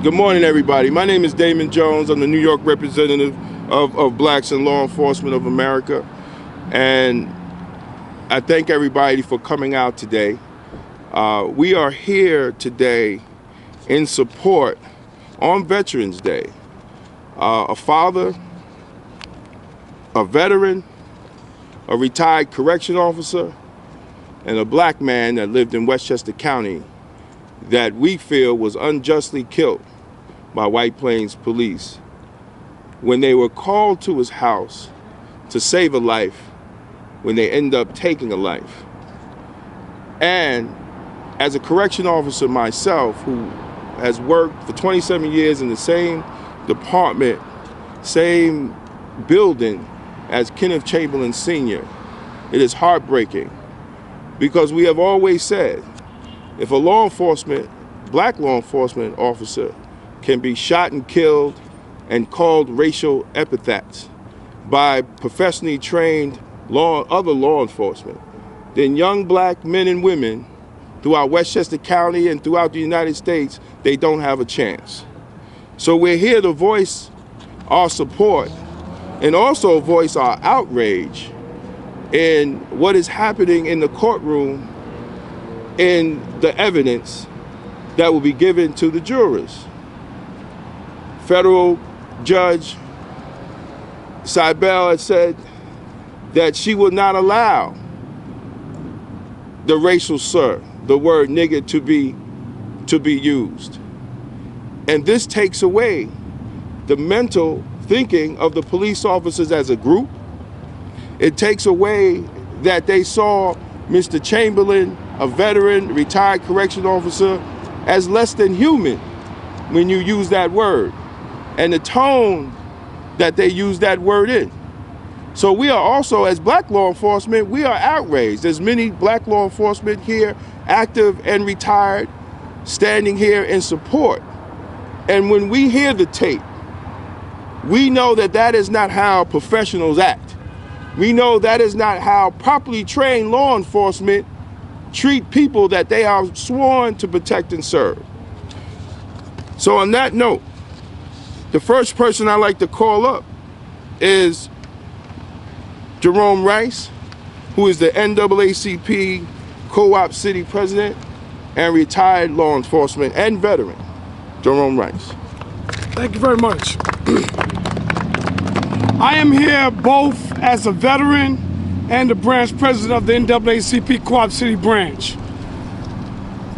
Good morning, everybody. My name is Damon Jones. I'm the New York representative of Blacks in Law Enforcement of America. And I thank everybody for coming out today. We are here today in support on Veterans Day. A father, a veteran, a retired correction officer, and a black man that lived in Westchester County that we feel was unjustly killed by White Plains police when they were called to his house to save a life when they end up taking a life. And as a correction officer myself, who has worked for 27 years in the same department, same building as Kenneth Chamberlain Sr., it is heartbreaking because we have always said if a law enforcement, black law enforcement officer can be shot and killed and called racial epithets by professionally trained other law enforcement, then young black men and women throughout Westchester County and throughout the United States, they don't have a chance. So we're here to voice our support and also voice our outrage in what is happening in the courtroom in the evidence that will be given to the jurors. Federal Judge Seibel had said that she would not allow the racial slur, the word nigger, to be used. And this takes away the mental thinking of the police officers as a group. It takes away that they saw Mr. Chamberlain, a veteran, retired correction officer, as less than human when you use that word, and the tone that they use that word in. So we are also, as black law enforcement, we are outraged. There's many black law enforcement here, active and retired, standing here in support. And when we hear the tape, we know that that is not how professionals act. We know that is not how properly trained law enforcement treat people that they are sworn to protect and serve. So on that note, the first person I like to call up is Jerome Rice, who is the NAACP Co-op City President and retired law enforcement and veteran. Jerome Rice. Thank you very much. I am here both as a veteran and the branch president of the NAACP Co-op City branch.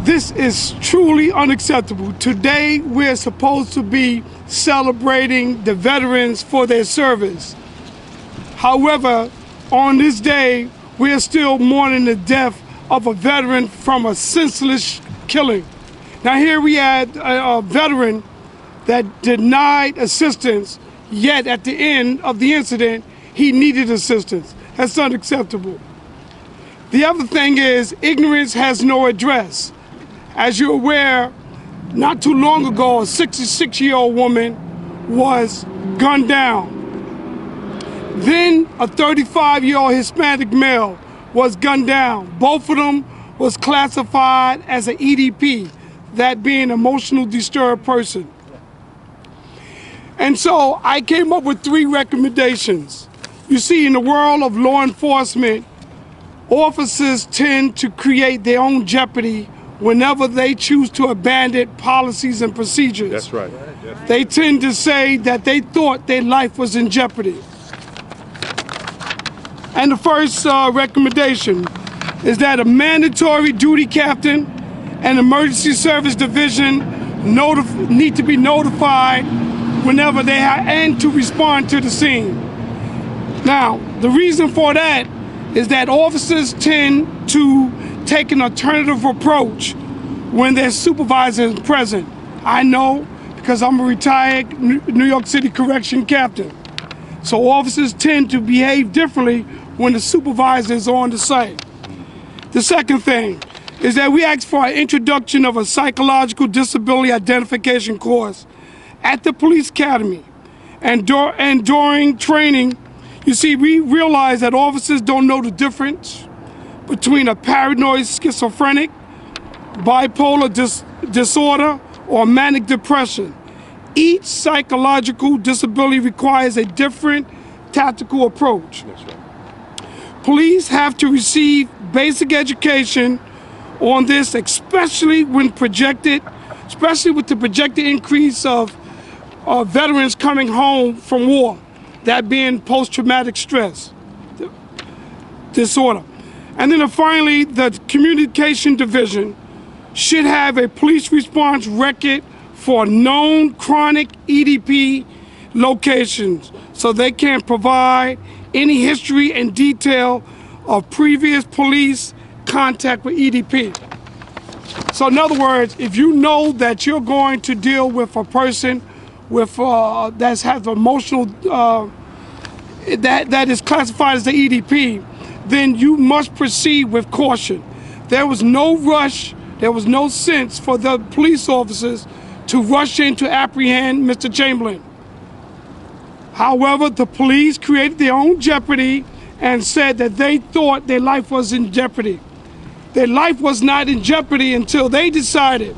This is truly unacceptable. Today, we're supposed to be celebrating the veterans for their service. However, on this day, we're still mourning the death of a veteran from a senseless killing. Now here we had a veteran that denied assistance, yet at the end of the incident, he needed assistance. That's unacceptable. The other thing is, ignorance has no address. As you're aware, not too long ago, a 66-year-old woman was gunned down. Then a 35-year-old Hispanic male was gunned down. Both of them was classified as an EDP, that being emotional disturbed person. And so I came up with 3 recommendations. You see, in the world of law enforcement, officers tend to create their own jeopardy whenever they choose to abandon policies and procedures. That's right. They tend to say that they thought their life was in jeopardy. And the first recommendation is that a mandatory duty captain and emergency service division need to be notified whenever they have and to respond to the scene. Now, the reason for that is that officers tend to take an alternative approach when their supervisor is present. I know because I'm a retired New York City correction captain. So officers tend to behave differently when the supervisor is on the site. The second thing is that we ask for an introduction of a psychological disability identification course at the police academy. And during training, you see, we realize that officers don't know the difference between a paranoid schizophrenic, bipolar disorder, or manic depression. Each psychological disability requires a different tactical approach. That's right. Police have to receive basic education on this, especially with the projected increase of veterans coming home from war, that being post-traumatic stress disorder. And then finally, the communication division should have a police response record for known chronic EDP locations so they can provide any history and detail of previous police contact with EDP. So in other words, if you know that you're going to deal with a person with that has emotional that is classified as the EDP, then you must proceed with caution. There was no rush, there was no sense for the police officers to rush in to apprehend Mr. Chamberlain. However, the police created their own jeopardy and said that they thought their life was in jeopardy. Their life was not in jeopardy until they decided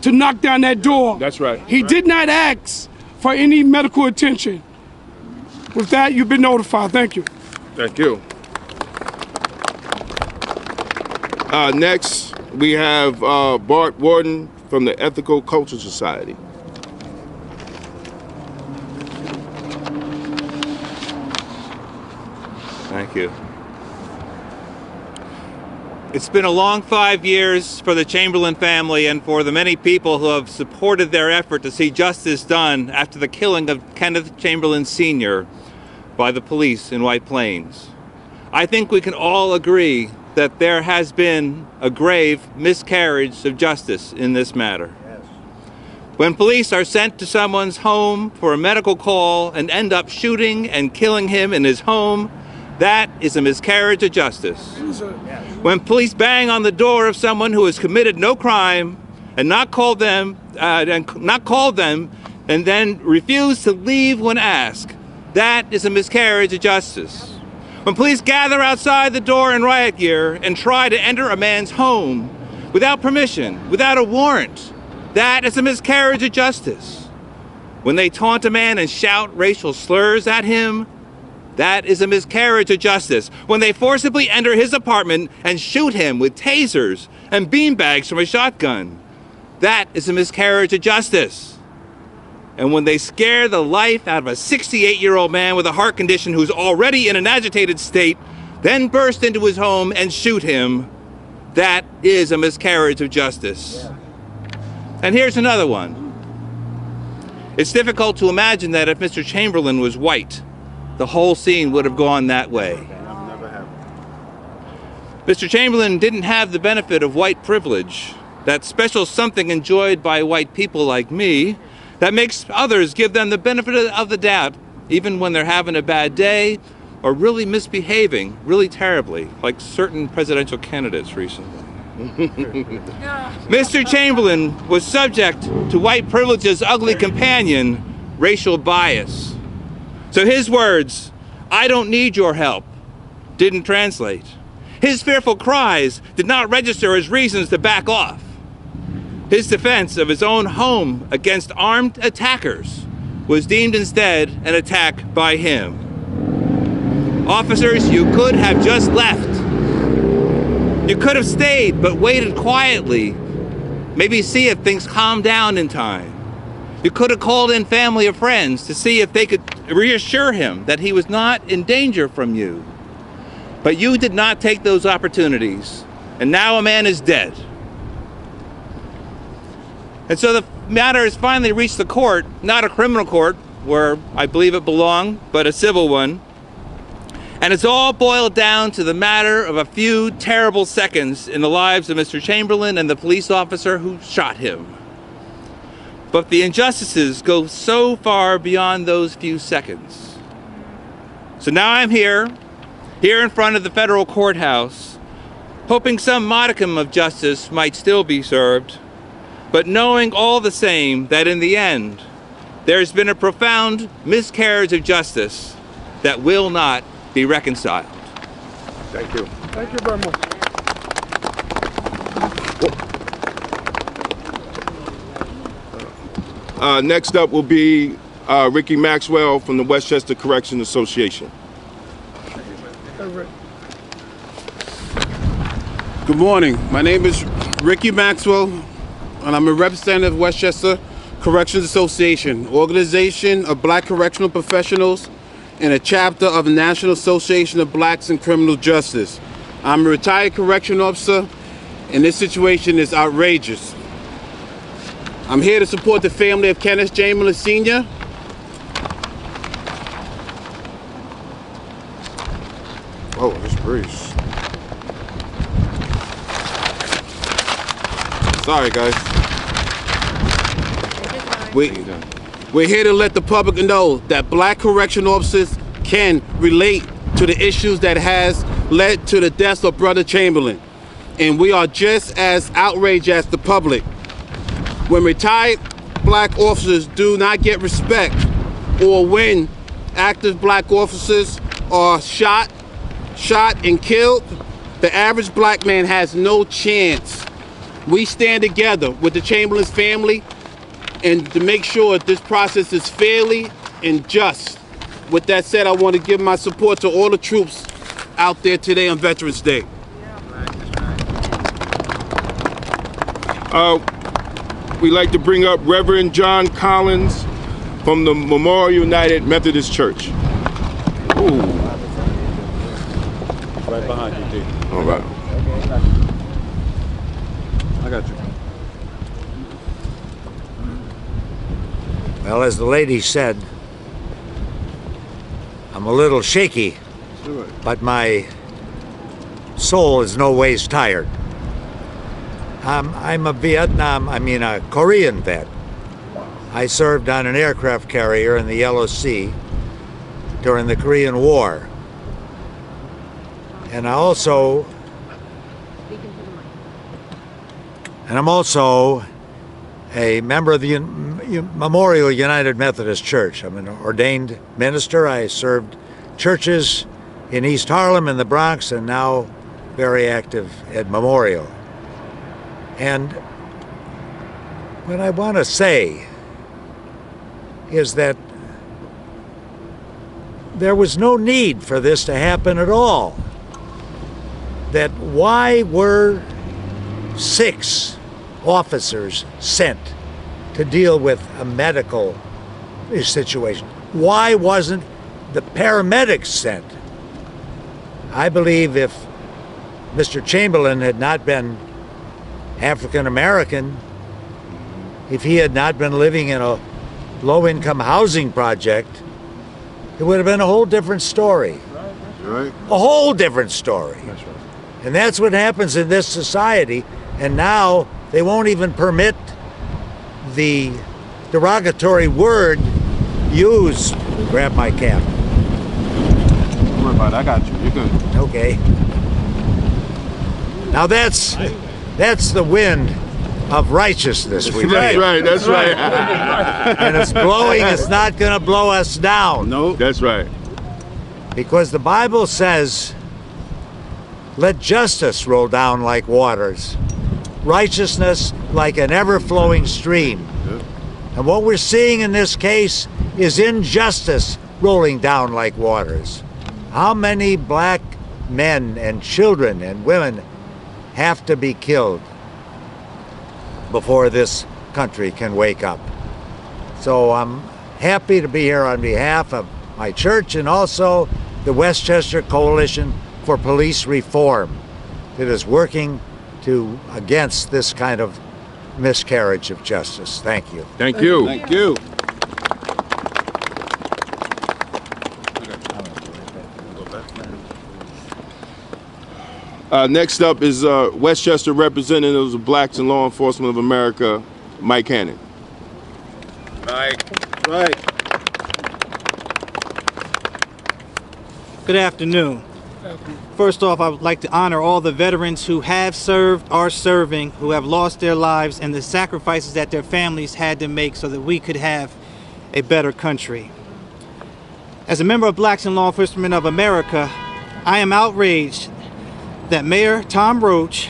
to knock down that door. That's right. He did not ask for any medical attention. With that, you've been notified. Thank you. Thank you. Next, we have Bart Warden from the Ethical Culture Society. Thank you. It's been a long 5 years for the Chamberlain family and for the many people who have supported their effort to see justice done after the killing of Kenneth Chamberlain Sr. by the police in White Plains. I think we can all agree that there has been a grave miscarriage of justice in this matter. When police are sent to someone's home for a medical call and end up shooting and killing him in his home, that is a miscarriage of justice. When police bang on the door of someone who has committed no crime and not called them and then refuse to leave when asked, that is a miscarriage of justice. When police gather outside the door in riot gear and try to enter a man's home without permission, without a warrant, that is a miscarriage of justice. When they taunt a man and shout racial slurs at him, that is a miscarriage of justice. When they forcibly enter his apartment and shoot him with tasers and beanbags from a shotgun, that is a miscarriage of justice. And when they scare the life out of a 68-year-old man with a heart condition who's already in an agitated state, then burst into his home and shoot him, that is a miscarriage of justice. And here's another one. It's difficult to imagine that if Mr. Chamberlain was white, the whole scene would have gone that way. Mr. Chamberlain didn't have the benefit of white privilege, that special something enjoyed by white people like me that makes others give them the benefit of the doubt, even when they're having a bad day or really misbehaving really terribly, like certain presidential candidates recently. Mr. Chamberlain was subject to white privilege's ugly companion, racial bias. So his words, "I don't need your help," didn't translate. His fearful cries did not register as reasons to back off. His defense of his own home against armed attackers was deemed instead an attack by him. Officers, you could have just left. You could have stayed but waited quietly, maybe see if things calmed down in time. You could have called in family or friends to see if they could reassure him that he was not in danger from you. But you did not take those opportunities, and now a man is dead. And so the matter has finally reached the court, not a criminal court, where I believe it belonged, but a civil one. And it's all boiled down to the matter of a few terrible seconds in the lives of Mr. Chamberlain and the police officer who shot him. But the injustices go so far beyond those few seconds. So now I'm here in front of the federal courthouse, hoping some modicum of justice might still be served, but knowing all the same that in the end, there's been a profound miscarriage of justice that will not be reconciled. Thank you. Thank you very much. Next up will be Ricky Maxwell from the Westchester Correction Association. Good morning. My name is Ricky Maxwell, and I'm a representative of Westchester Corrections Association, organization of black correctional professionals and a chapter of the National Association of Blacks in Criminal Justice. I'm a retired correctional officer, and this situation is outrageous. I'm here to support the family of Kenneth Chamberlain Sr. Oh, this breeze. Sorry, guys. We're here to let the public know that black correctional officers can relate to the issues that has led to the death of Brother Chamberlain. And we are just as outraged as the public. When retired black officers do not get respect, or when active black officers are shot and killed, the average black man has no chance. We stand together with the Chamberlain's family and to make sure this process is fairly and just. With that said, I want to give my support to all the troops out there today on Veterans Day. We'd like to bring up Reverend John Collins from the Memorial United Methodist Church. Ooh. Right behind you, D. All right. I got you. Well, as the lady said, I'm a little shaky, but my soul is no ways tired. I'm a Korean vet. I served on an aircraft carrier in the Yellow Sea during the Korean War. And I'm also a member of the Memorial United Methodist Church. I'm an ordained minister. I served churches in East Harlem and the Bronx, and now very active at Memorial. And what I want to say is that there was no need for this to happen at all. That why were 6 officers sent to deal with a medical situation? Why wasn't the paramedics sent? I believe if Mr. Chamberlain had not been African American, if he had not been living in a low-income housing project, it would have been a whole different story. Right. A whole different story. That's right. And that's what happens in this society. And now they won't even permit the derogatory word used. Grab my cap. Don't worry about it. I got you. You're good. Okay. Now that's the wind of righteousness we That's feel. right, that's right. And it's blowing, it's not going to blow us down. No. That's right. Because the Bible says, let justice roll down like waters, righteousness like an ever-flowing stream. Yep. And what we're seeing in this case is injustice rolling down like waters. How many black men and children and women have to be killed before this country can wake up? So I'm happy to be here on behalf of my church and also the Westchester Coalition for Police Reform that is working against this kind of miscarriage of justice. Thank you. Thank you. Thank you. Next up is Westchester Representatives of Blacks in Law Enforcement of America, Mike Hannon. Right. Good afternoon. First off, I would like to honor all the veterans who have served, are serving, who have lost their lives, and the sacrifices that their families had to make so that we could have a better country. As a member of Blacks in Law Enforcement of America, I am outraged that Mayor Tom Roach,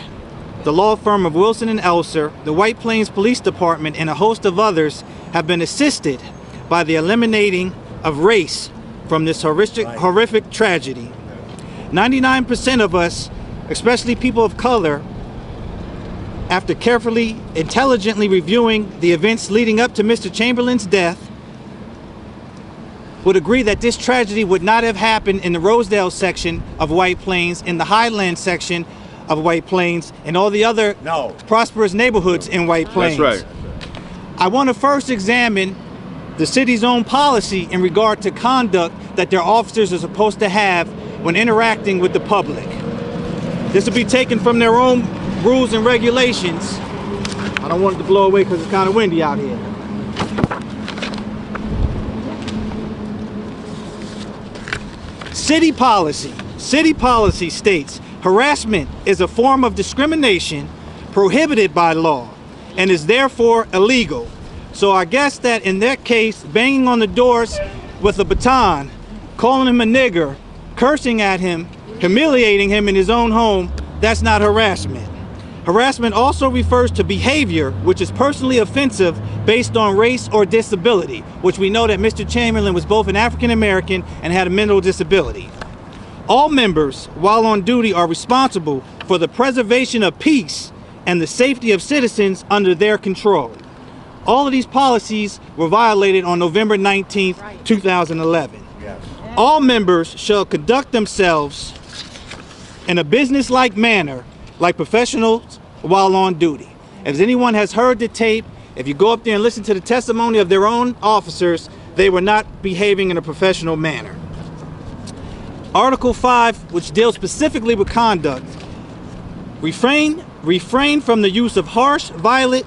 the law firm of Wilson and Elser, the White Plains Police Department, and a host of others have been assisted by the eliminating of race from this horrific tragedy. 99% of us, especially people of color, after carefully, intelligently reviewing the events leading up to Mr. Chamberlain's death, would agree that this tragedy would not have happened in the Rosedale section of White Plains, in the Highland section of White Plains, and all the other prosperous neighborhoods in White Plains. That's right. I want to first examine the city's own policy in regard to conduct that their officers are supposed to have when interacting with the public. This will be taken from their own rules and regulations. I don't want it to blow away because it's kind of windy out here. City policy states harassment is a form of discrimination prohibited by law and is therefore illegal. So I guess that in that case, banging on the doors with a baton, calling him a nigger, cursing at him, humiliating him in his own home, that's not harassment. Harassment also refers to behavior which is personally offensive based on race or disability, which we know that Mr. Chamberlain was both an African American and had a mental disability. All members, while on duty, are responsible for the preservation of peace and the safety of citizens under their control. All of these policies were violated on November 19th, 2011. All members shall conduct themselves in a business-like manner like professionals while on duty. If anyone has heard the tape, if you go up there and listen to the testimony of their own officers, they were not behaving in a professional manner. Article 5, which deals specifically with conduct, refrain from the use of harsh, violent,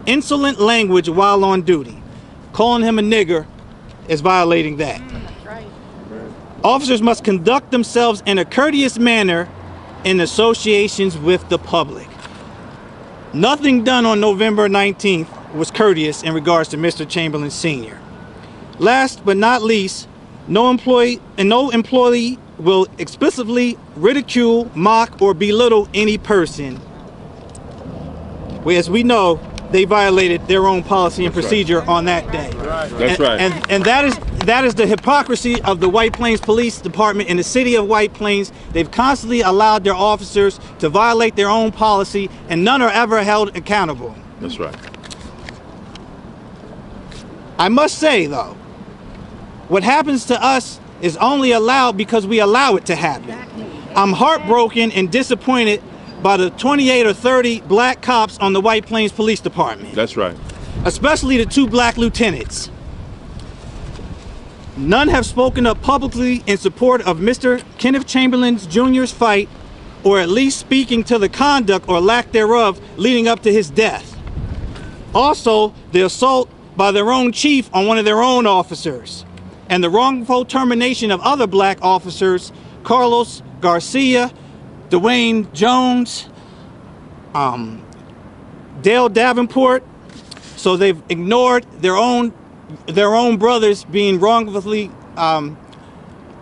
insolent language while on duty. Calling him a nigger is violating that. That's right. Officers must conduct themselves in a courteous manner in associations with the public. Nothing done on November 19th was courteous in regards to Mr. Chamberlain Sr. Last but not least, no employee will explicitly ridicule, mock, or belittle any person. As we know, they violated their own policy and procedure on that day. That's right. And that is the hypocrisy of the White Plains Police Department in the city of White Plains. They've constantly allowed their officers to violate their own policy, and none are ever held accountable. That's right. I must say, though, what happens to us is only allowed because we allow it to happen. I'm heartbroken and disappointed by the 28 or 30 black cops on the White Plains Police Department. That's right. Especially the 2 black lieutenants. None have spoken up publicly in support of Mr. Kenneth Chamberlain Jr.'s fight, or at least speaking to the conduct or lack thereof leading up to his death. Also, the assault by their own chief on one of their own officers, and the wrongful termination of other black officers, Carlos Garcia, Dwayne Jones, Dale Davenport. So they've ignored their own brothers being wrongfully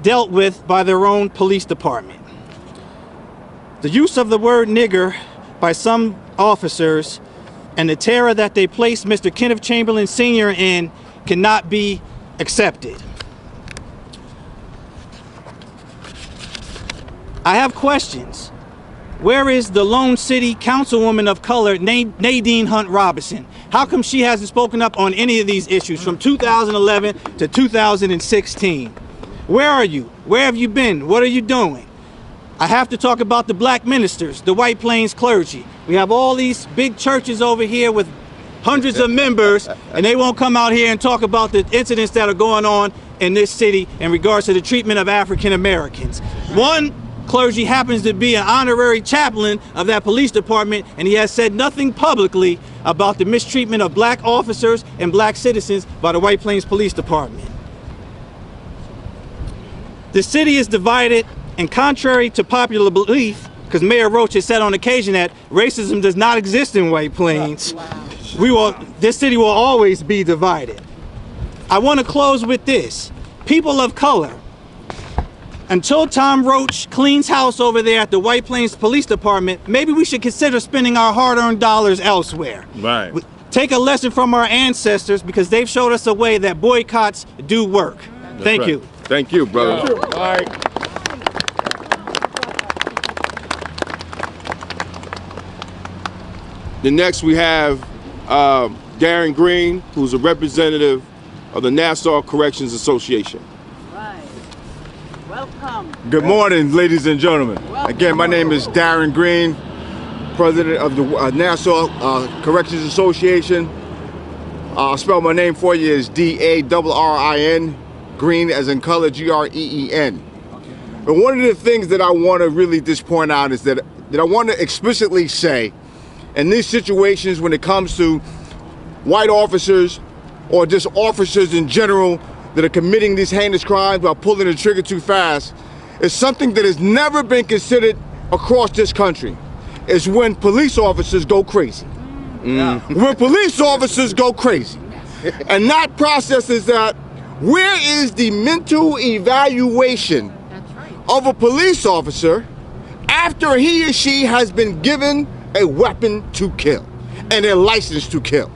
dealt with by their own police department. The use of the word nigger by some officers and the terror that they placed Mr. Kenneth Chamberlain Sr. in cannot be accepted. I have questions. Where is the Lone City Councilwoman of color, Nadine Hunt Robinson? How come she hasn't spoken up on any of these issues from 2011 to 2016? Where are you? Where have you been? What are you doing? I have to talk about the black ministers, the White Plains clergy. We have all these big churches over here with hundreds of members, and they won't come out here and talk about the incidents that are going on in this city in regards to the treatment of African Americans. One clergy happens to be an honorary chaplain of that police department, and he has said nothing publicly about the mistreatment of black officers and black citizens by the White Plains Police Department. The city is divided, and contrary to popular belief, because Mayor Roach has said on occasion that racism does not exist in White Plains, this city will always be divided. I want to close with this. People of color, until Tom Roach cleans house over there at the White Plains Police Department, maybe we should consider spending our hard-earned dollars elsewhere. Right. Take a lesson from our ancestors because they've showed us a way that boycotts do work. Thank you. Thank you, brother. All right. The next we have Darren Green, who's a representative of the Nassau Corrections Association. Right. Welcome. Good morning, ladies and gentlemen. Again, my name is Darren Green, president of the Nassau Corrections Association. I'll spell my name for you is D-A-R-R-I-N, Green as in color, G-R-E-E-N. But one of the things that I want to really just point out is that I want to explicitly say, in these situations when it comes to white officers or just officers in general that are committing these heinous crimes while pulling the trigger too fast, is something that has never been considered across this country. Is when police officers go crazy. When police officers go crazy. And that process is that, where is the mental evaluation of a police officer after he or she has been given a weapon to kill and a license to kill?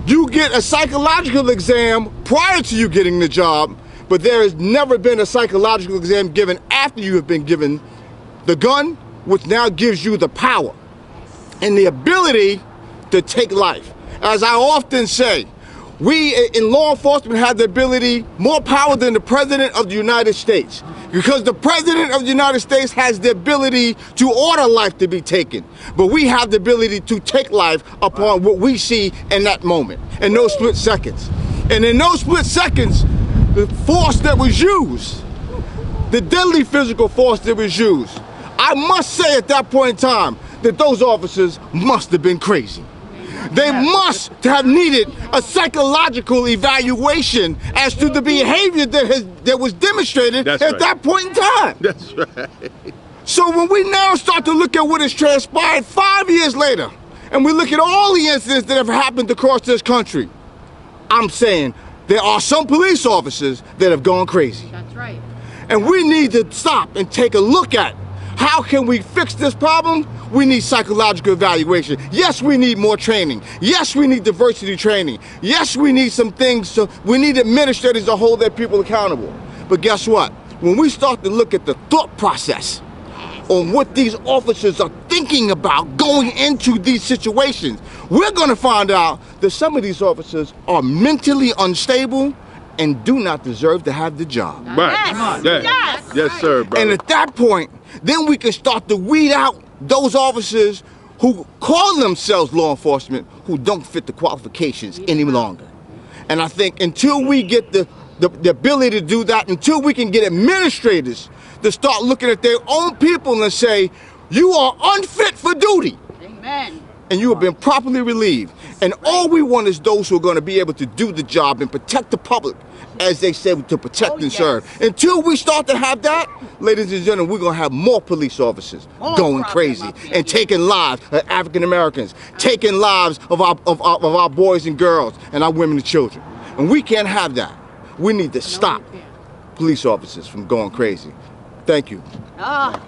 You get a psychological exam prior to you getting the job, but there has never been a psychological exam given after you have been given the gun, which now gives you the power and the ability to take life. As I often say, we in law enforcement have the ability, more power than the President of the United States, because the President of the United States has the ability to order life to be taken, but we have the ability to take life upon what we see in that moment, in those split seconds. And in those split seconds, the force that was used, the deadly physical force that was used, I must say at that point in time that those officers must have been crazy. They must have needed a psychological evaluation as to the behavior that was demonstrated at that point in time. That's right. So when we now start to look at what has transpired 5 years later, and we look at all the incidents that have happened across this country, I'm saying there are some police officers that have gone crazy. That's right. And we need to stop and take a look at how can we fix this problem. We need psychological evaluation. Yes, we need more training. Yes, we need diversity training. Yes, we need some things. So we need administrators to hold their people accountable. But guess what? When we start to look at the thought process on what these officers are thinking about going into these situations, we're going to find out that some of these officers are mentally unstable and do not deserve to have the job. Right. Yes. Yes, sir, brother. And at that point, then we can start to weed out those officers who call themselves law enforcement who don't fit the qualifications any longer. And I think until we get the ability to do that, until we can get administrators to start looking at their own people and say, you are unfit for duty. Amen. And you have been properly relieved. And all we want is those who are going to be able to do the job and protect the public, as they say, to protect and serve. Until we start to have that, ladies and gentlemen, we're going to have more police officers going crazy and taking lives of African Americans, taking lives of our boys and girls and our women and children. And we can't have that. We need to stop police officers from going crazy. Thank you. Ah.